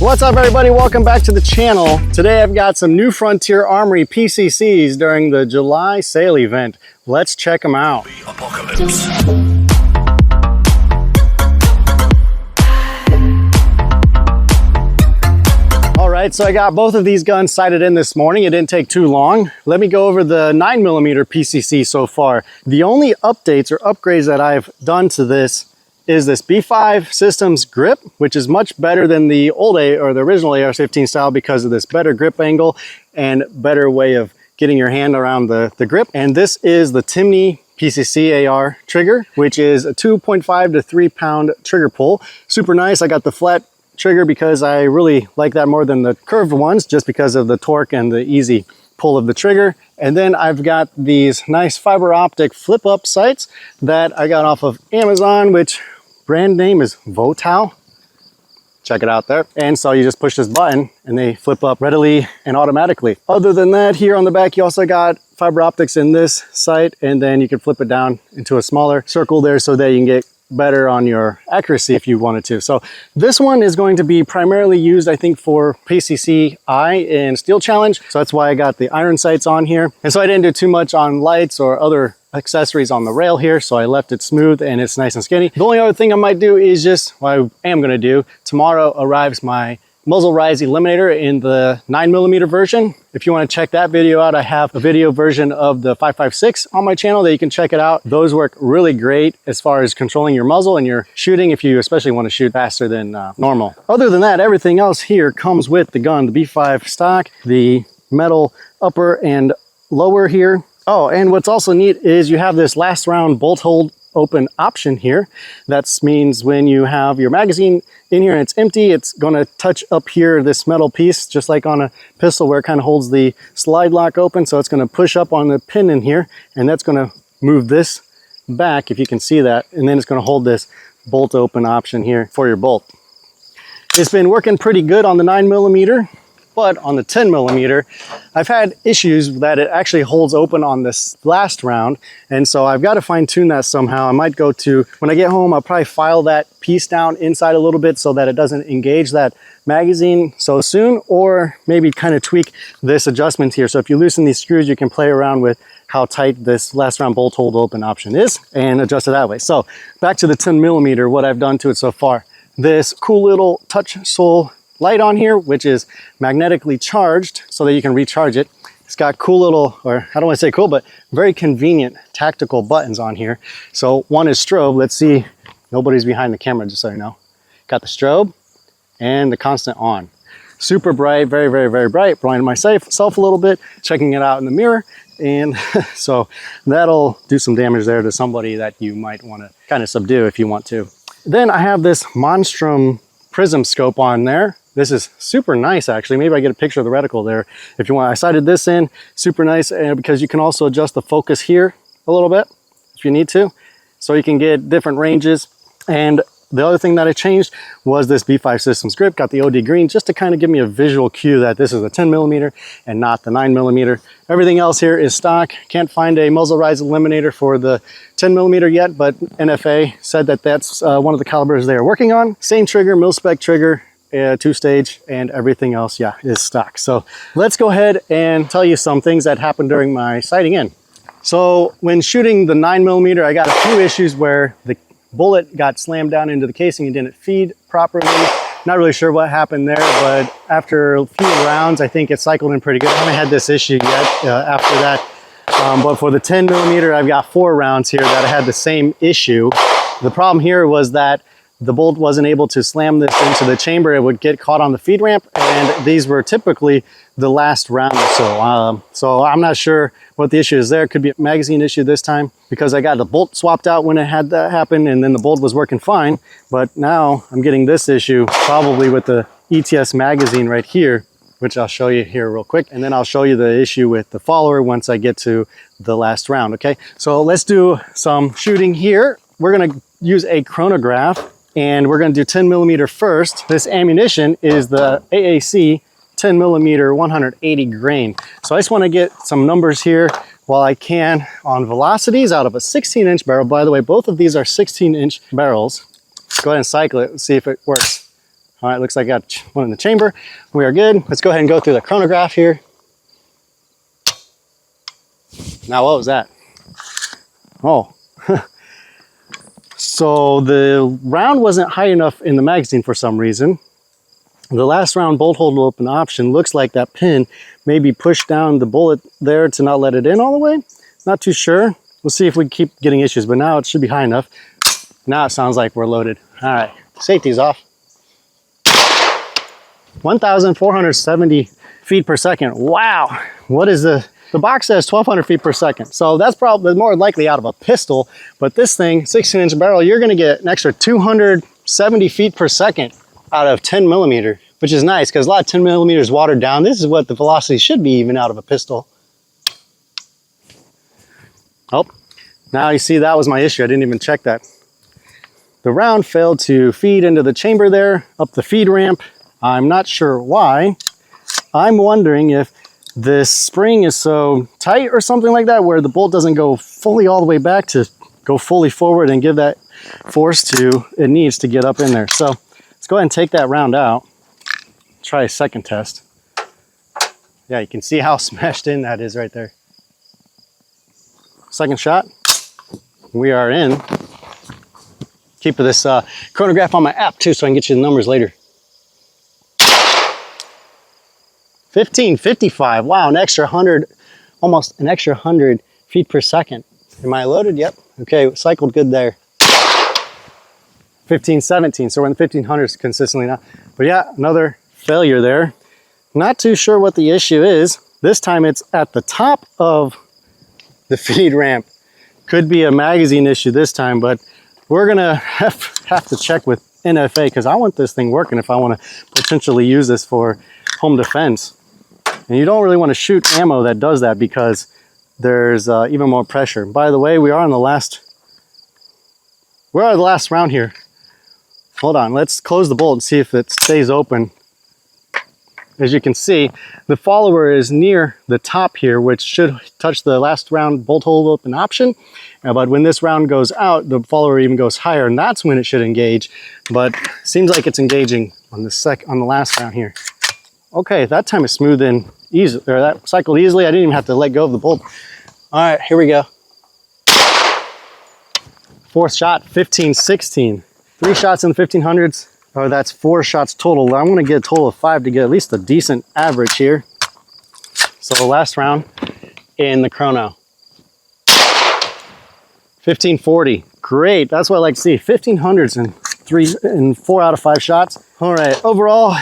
What's up everybody, welcome back to the channel. Today I've got some new Frontier Armory PCCs during the July sale event. Let's check them out. The apocalypse. Alright, so I got both of these guns sighted in this morning. It didn't take too long. Let me go over the 9mm PCC so far. The only updates or upgrades that I've done to this is this B5 Systems grip, which is much better than the old or the original AR-15 style because of this better grip angle and better way of getting your hand around the grip. And this is the Timney PCC AR trigger, which is a 2.5 to 3 pound trigger pull. Super nice. I got the flat trigger because I really like that more than the curved ones, just because of the torque and the easy pull of the trigger. And then I've got these nice fiber optic flip up sights that I got off of Amazon, which brand name is LRBHO. Check it out there. And so you just push this button and they flip up readily and automatically. Other than that, here on the back, you also got fiber optics in this sight, and then you can flip it down into a smaller circle there so that you can get better on your accuracy if you wanted to. So this one is going to be primarily used, I think, for PCC Eye and Steel Challenge. So that's why I got the iron sights on here. And so I didn't do too much on lights or other accessories on the rail here, so I left it smooth and it's nice and skinny. The only other thing I might do is just what I am going to do. Tomorrow arrives my muzzle rise Eliminator in the 9mm version. If you want to check that video out, I have a video version of the 5.56 on my channel that you can check it out. Those work really great as far as controlling your muzzle and your shooting, if you especially want to shoot faster than normal. Other than that, everything else here comes with the gun, the B5 stock, the metal upper and lower here. Oh, and what's also neat is you have this last round bolt hold open option here. That means when you have your magazine in here and it's empty, it's going to touch up here this metal piece, just like on a pistol where it kind of holds the slide lock open. So it's going to push up on the pin in here, and that's going to move this back, if you can see that, and then it's going to hold this bolt open option here for your bolt. It's been working pretty good on the 9mm. But on the 10mm, I've had issues that it actually holds open on this last round. And so I've got to fine tune that somehow. I might go to, when I get home, I'll probably file that piece down inside a little bit so that it doesn't engage that magazine so soon, or maybe kind of tweak this adjustment here. So if you loosen these screws, you can play around with how tight this last round bolt hold open option is and adjust it that way. So back to the 10mm, what I've done to it so far. This cool little touch sole light on here, which is magnetically charged so that you can recharge it. It's got cool little, or I don't want to say cool, but very convenient tactical buttons on here. So one is strobe. Let's see, nobody's behind the camera, just so you know. Got the strobe and the constant on. Super bright, very, very, very bright. Blinding myself a little bit, checking it out in the mirror. And so that'll do some damage there to somebody that you might want to kind of subdue if you want to. Then I have this Monstrom Prism scope on there. This is super nice, actually. Maybe I get a picture of the reticle there if you want. I sighted this in, super nice, because you can also adjust the focus here a little bit if you need to, so you can get different ranges. And the other thing that I changed was this B5 Systems grip. Got the OD green just to kind of give me a visual cue that this is a 10mm and not the 9mm. Everything else here is stock. Can't find a muzzle rise Eliminator for the 10mm yet, but NFA said that that's one of the calibers they are working on. Same trigger, mil-spec trigger, 2-stage, and everything else, yeah, is stock. So let's go ahead and tell you some things that happened during my sighting in. So when shooting the 9mm, I got a few issues where the bullet got slammed down into the casing and didn't feed properly. Not really sure what happened there, but after a few rounds, I think it cycled in pretty good. I haven't had this issue yet after that. But for the 10mm, I've got 4 rounds here that I had the same issue. The problem here was that the bolt wasn't able to slam this into the chamber. It would get caught on the feed ramp, and these were typically the last round or so. So I'm not sure what the issue is there. It could be a magazine issue this time, because I got the bolt swapped out when it had that happen, and then the bolt was working fine. But now I'm getting this issue probably with the ETS magazine right here, which I'll show you here real quick. And then I'll show you the issue with the follower once I get to the last round, okay? So let's do some shooting here. We're gonna use a chronograph, and we're going to do 10mm first. This ammunition is the AAC 10mm 180 grain. So I just want to get some numbers here while I can on velocities out of a 16-inch barrel. By the way, both of these are 16-inch barrels. Go ahead and cycle it and see if it works. All right, looks like I got one in the chamber. We are good. Let's go ahead and go through the chronograph here. Now, what was that? Oh, so the round wasn't high enough in the magazine for some reason. The last round bolt hold open option looks like that pin maybe pushed down the bullet there to not let it in all the way. Not too sure. We'll see if we keep getting issues, but now it should be high enough. Now it sounds like we're loaded. All right, safety's off. 1,470 feet per second. Wow, what is the box says 1,200 feet per second. So that's probably more likely out of a pistol, but this thing, 16-inch barrel, you're gonna get an extra 270 feet per second out of 10 millimeter, which is nice because a lot of 10 millimeters watered down. This is what the velocity should be even out of a pistol. Oh, now you see that was my issue. I didn't even check that. The round failed to feed into the chamber there, up the feed ramp. I'm not sure why. I'm wondering if this spring is so tight or something like that, where the bolt doesn't go fully all the way back to go fully forward and give that force to it needs to get up in there. So let's go ahead and take that round out. Try a second test. Yeah, you can see how smashed in that is right there. Second shot. We are in. Keep this chronograph on my app too, so I can get you the numbers later. 1555. Wow, an extra 100, almost an extra 100 feet per second. Am I loaded? Yep. Okay, cycled good there. 1517. So we're in the 1500s consistently now. But yeah, another failure there. Not too sure what the issue is. This time it's at the top of the feed ramp. Could be a magazine issue this time, but we're gonna have to check with NFA because I want this thing working if I want to potentially use this for home defense. And you don't really want to shoot ammo that does that because there's even more pressure. By the way, we're on the last round here. Hold on, let's close the bolt and see if it stays open. As you can see, the follower is near the top here, which should touch the last round bolt hold open option. But when this round goes out, the follower even goes higher, and that's when it should engage. But seems like it's engaging on the last round here. Okay, that time is smooth and easy, or that cycled easily. I didn't even have to let go of the bolt. All right, here we go. Fourth shot, 1516. 3 shots in the 1500s. Oh, that's 4 shots total. I'm gonna get a total of 5 to get at least a decent average here. So the last round in the chrono. 1540, great. That's what I like to see. 1500s in 4 out of 5 shots. All right, overall,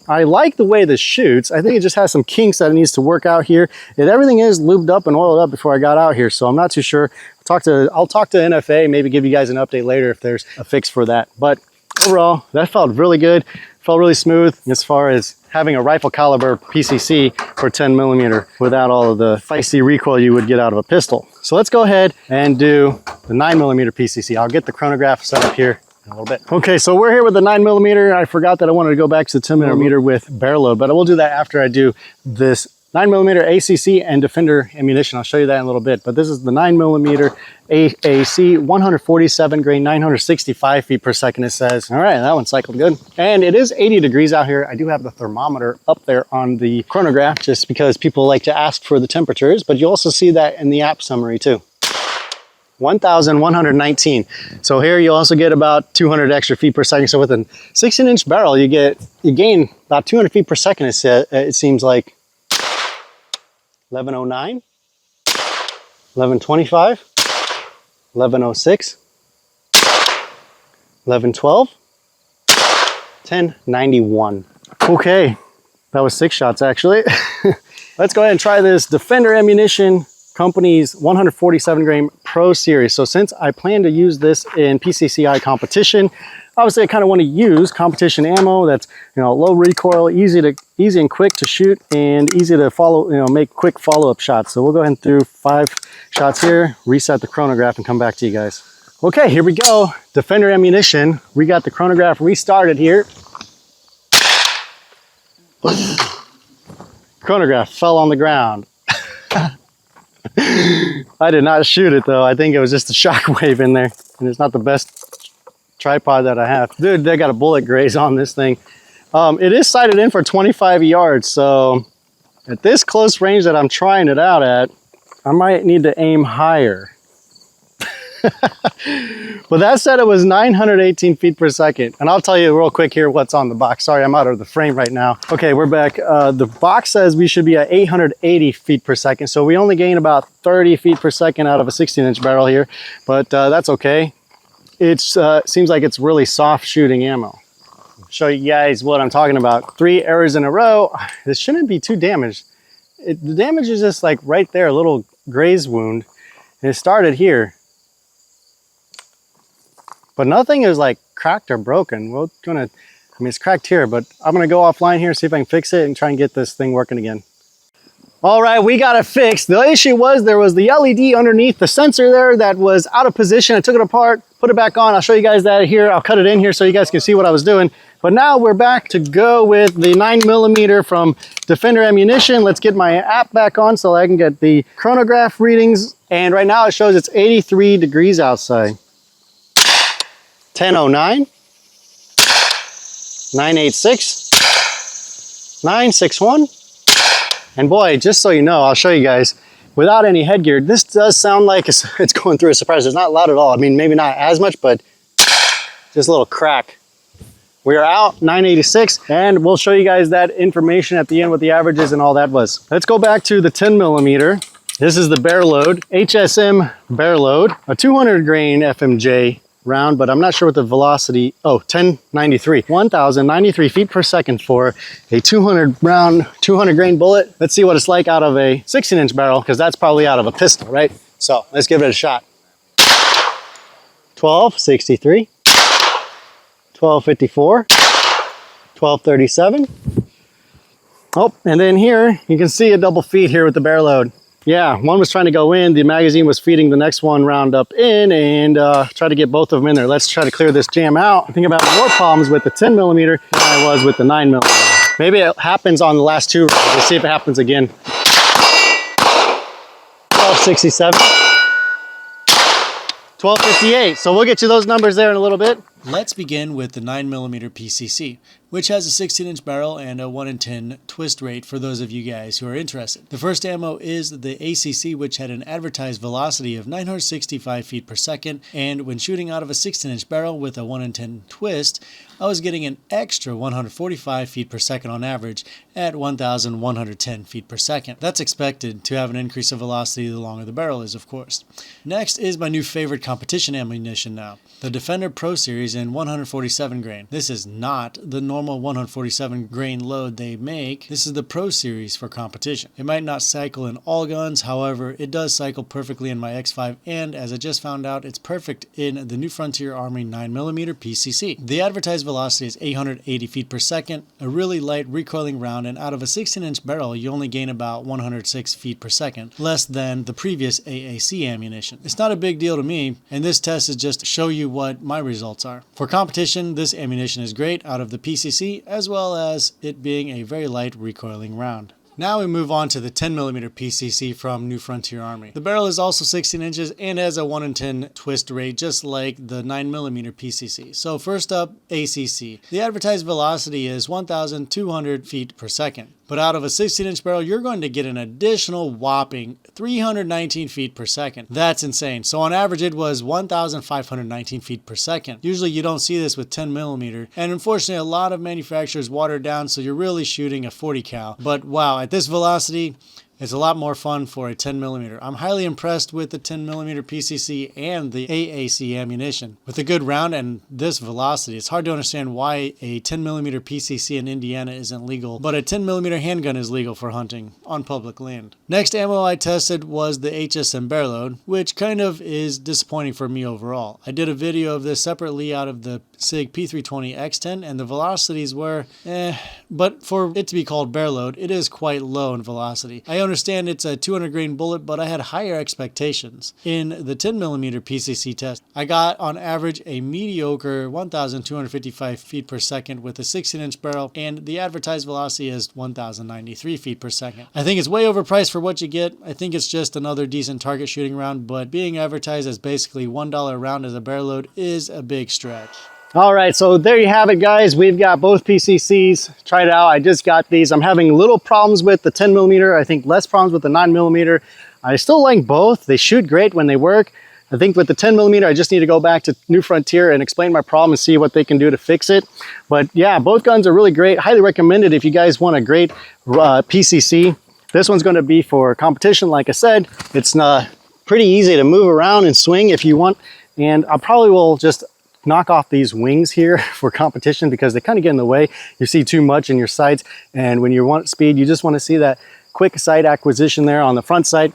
I like the way this shoots. I think it just has some kinks that it needs to work out here. Everything is lubed up and oiled up before I got out here, so I'm not too sure. I'll talk to NFA, maybe give you guys an update later if there's a fix for that. But overall, that felt really good. Felt really smooth as far as having a rifle caliber PCC for 10 millimeter without all of the feisty recoil you would get out of a pistol. So let's go ahead and do the 9 millimeter PCC. I'll get the chronograph set up here in a little bit. Okay, so we're here with the 9 millimeter. I forgot that I wanted to go back to the 10 millimeter with bear load, but I will do that after I do this 9 millimeter ACC and Defender ammunition. I'll show you that in a little bit, but this is the 9 millimeter AAC 147 grain, 965 feet per second, it says. All right, that one cycled good. And it is 80 degrees out here. I do have the thermometer up there on the chronograph just because people like to ask for the temperatures, but you also see that in the app summary too. 1,119. So here you also get about 200 extra feet per second. So with a 16-inch barrel, you gain about 200 feet per second, it seems like. 1109, 1125, 1106, 1112, 1091. Okay, that was 6 shots actually. Let's go ahead and try this Defender Ammunition Company's 147 grain Pro Series. So since I plan to use this in PCCI competition, obviously I kind of want to use competition ammo that's, low recoil, easy and quick to shoot, and easy to follow, make quick follow-up shots. So we'll go ahead and do 5 shots here, reset the chronograph, and come back to you guys. Okay, here we go. Defender Ammunition. We got the chronograph restarted here. Chronograph fell on the ground. I did not shoot it though. I think it was just a shock wave in there, and it's not the best tripod that I have. Dude, they got a bullet graze on this thing. It is sighted in for 25 yards, so at this close range that I'm trying it out at, I might need to aim higher. But that said, it was 918 feet per second. And I'll tell you real quick here what's on the box. Sorry, I'm out of the frame right now. Okay, we're back. The box says we should be at 880 feet per second. So we only gain about 30 feet per second out of a 16-inch barrel here, but that's okay. It seems like it's really soft shooting ammo. Show you guys what I'm talking about. 3 errors in a row. This shouldn't be too damaged. The damage is just like right there, a little graze wound. And it started here. But nothing is like cracked or broken. We're gonna, I mean, it's cracked here, but I'm gonna go offline here, see if I can fix it and try and get this thing working again. All right, we got it fixed. The issue was there was the LED underneath the sensor there that was out of position. I took it apart, put it back on. I'll show you guys that here. I'll cut it in here so you guys can see what I was doing. But now we're back to go with the 9mm from Defender Ammunition. Let's get my app back on so I can get the chronograph readings. And right now it shows it's 83 degrees outside. 10:09, 986, 961. And boy, just so you know, I'll show you guys, without any headgear, this does sound like it's going through a suppressor. It's not loud at all. I mean, maybe not as much, but just a little crack. We are out 986, and we'll show you guys that information at the end, what the averages and all that was. Let's go back to the 10mm. This is the Bear Load, HSM Bear Load, a 200 grain FMJ round, but I'm not sure what the velocity, 1093, 1093 feet per second for a 200 round, 200 grain bullet. Let's see what it's like out of a 16-inch barrel, because that's probably out of a pistol, right? So let's give it a shot. 1263, 1254, 1237. Oh, and then here you can see a double feed here with the Bear Load. Yeah, one was trying to go in, the magazine was feeding the next one round up in, and try to get both of them in there. Let's try to clear this jam out. I think about more problems with the 10mm than I was with the 9mm. Maybe it happens on the last 2 rounds. Let's see if it happens again. 1267. 1258. So we'll get you those numbers there in a little bit. Let's begin with the 9mm PCC, which has a 16-inch barrel and a 1 in 10 twist rate for those of you guys who are interested. The first ammo is the ACC, which had an advertised velocity of 965 feet per second, and when shooting out of a 16-inch barrel with a 1 in 10 twist, I was getting an extra 145 feet per second on average at 1,110 feet per second. That's expected to have an increase of velocity the longer the barrel is, of course. Next is my new favorite competition ammunition now, the Defender Pro Series in 147 grain. This is not the normal 147 grain load they make. This is the Pro Series for competition. It might not cycle in all guns, however, it does cycle perfectly in my X5, and as I just found out, it's perfect in the New Frontier Armory 9mm PCC. The advertised velocity is 880 feet per second, a really light recoiling round, and out of a 16-inch barrel, you only gain about 106 feet per second, less than the previous AAC ammunition. It's not a big deal to me, and this test is just to show you what my results are. For competition, this ammunition is great out of the PCC, as well as it being a very light recoiling round. Now we move on to the 10mm PCC from New Frontier Armory. The barrel is also 16 inches and has a 1 in 10 twist rate, just like the 9mm PCC. So first up, ACC. The advertised velocity is 1,200 feet per second. But out of a 16-inch barrel, you're going to get an additional whopping 319 feet per second. That's insane. So on average, it was 1,519 feet per second. Usually you don't see this with 10mm. And unfortunately, a lot of manufacturers water it down, so you're really shooting a 40 cal. But wow, at this velocity, it's a lot more fun for a 10mm. I'm highly impressed with the 10mm PCC and the AAC ammunition. With a good round and this velocity, it's hard to understand why a 10mm PCC in Indiana isn't legal, but a 10mm handgun is legal for hunting on public land. Next ammo I tested was the HSM Bear Load, which kind of is disappointing for me overall. I did a video of this separately out of the SIG P320 X10, and the velocities were but for it to be called Bear Load, it is quite low in velocity. I understand it's a 200 grain bullet, but I had higher expectations. In the 10mm PCC test, I got on average a mediocre 1,255 feet per second with a 16-inch barrel, and the advertised velocity is 1,093 feet per second. I think it's way overpriced for what you get. I think it's just another decent target shooting round, but being advertised as basically $1 a round as a Bear Load is a big stretch. All right, so there you have it, guys. We've got both PCCs. Tried it out. I just got these. I'm having little problems with the 10mm. I think less problems with the 9mm. I still like both. They shoot great when they work. I think with the 10mm, I just need to go back to New Frontier and explain my problem and see what they can do to fix it. But yeah, both guns are really great. Highly recommended if you guys want a great PCC. This one's going to be for competition. Like I said, it's pretty easy to move around and swing if you want. And I probably will just knock off these wings here for competition because they kind of get in the way. You see too much in your sights. And when you want speed, you just want to see that quick sight acquisition there on the front sight.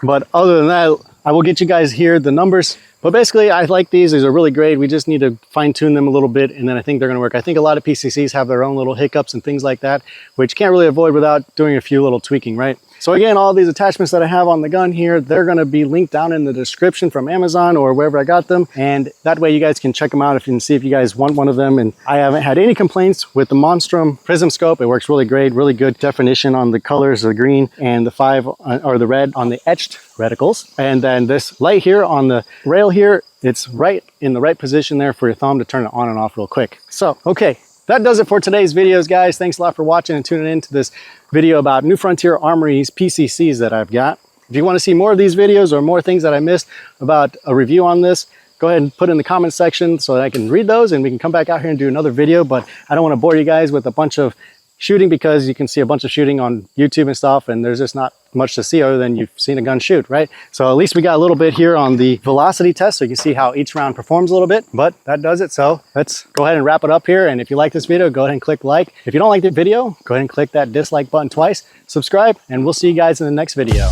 But other than that, I will get you guys here the numbers. But basically, I like these. These are really great. We just need to fine tune them a little bit, and then I think they're going to work. I think a lot of PCCs have their own little hiccups and things like that, which can't really avoid without doing a few little tweaking, right? So again, all these attachments that I have on the gun here, they're going to be linked down in the description from Amazon or wherever I got them. And that way you guys can check them out if you can see if you guys want one of them. And I haven't had any complaints with the Monstrom Prism scope. It works really great, really good definition on the colors, the green and the 5 or the red on the etched reticles. And then this light here on the rail here, it's right in the right position there for your thumb to turn it on and off real quick. So, okay. That does it for today's videos, guys. Thanks a lot for watching and tuning in to this video about New Frontier Armory's PCCs that I've got. If you want to see more of these videos or more things that I missed about a review on this, go ahead and put in the comment section so that I can read those and we can come back out here and do another video. But I don't want to bore you guys with a bunch of shooting because you can see a bunch of shooting on YouTube and stuff, and there's just not much to see other than you've seen a gun shoot, right? So at least we got a little bit here on the velocity test so you can see how each round performs a little bit, but that does it. So let's go ahead and wrap it up here. And if you like this video, go ahead and click like. If you don't like the video, go ahead and click that dislike button twice, subscribe, and we'll see you guys in the next video.